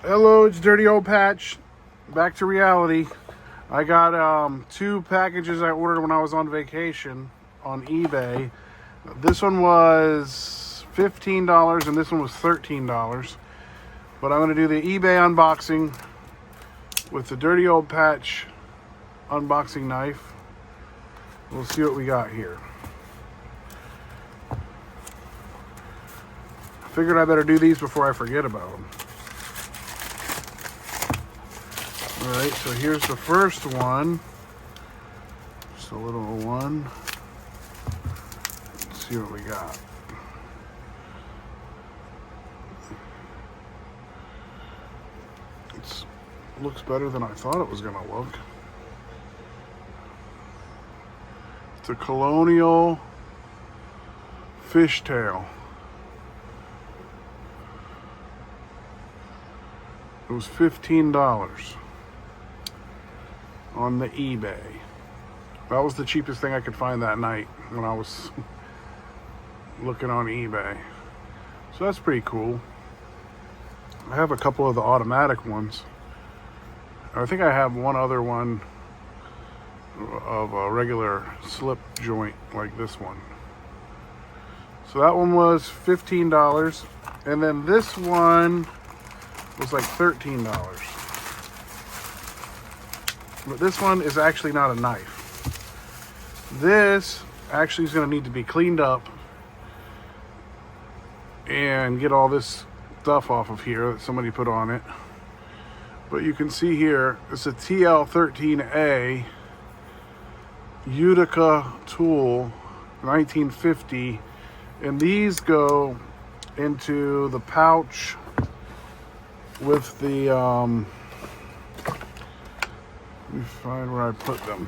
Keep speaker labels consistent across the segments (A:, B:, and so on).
A: Hello, it's Dirty Old Patch. Back to reality. I got 2 packages I ordered when I was on vacation on eBay. This one was $15 and this one was $13. But I'm going to do the eBay unboxing with the Dirty Old Patch unboxing knife. We'll see what we got here. I figured I better do these before I forget about them. Alright, so here's the first one. Just a little one. Let's see what we got. It looks better than I thought it was going to look. It's a colonial fishtail. It was $15 on the eBay. That was the cheapest thing I could find that night when I was looking on eBay. So that's pretty cool. I have a couple of the automatic ones. I think I have one other one of a regular slip joint like this one. So that one was $15. And then this one was like $13. But this one is actually not a knife. This actually is going to need to be cleaned up and get all this stuff off of here that somebody put on it. But you can see here, it's a TL-13A Utica tool, 1950. And these go into the pouch with the, let me find where I put them.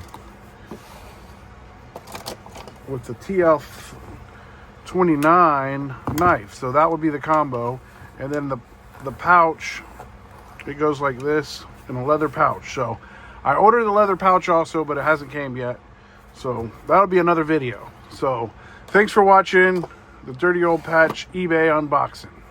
A: With the TL-29 knife. So that would be the combo. And then the pouch, it goes like this in a leather pouch. So I ordered the leather pouch also, but it hasn't came yet. So that'll be another video. So thanks for watching the Dirty Old Patch eBay unboxing.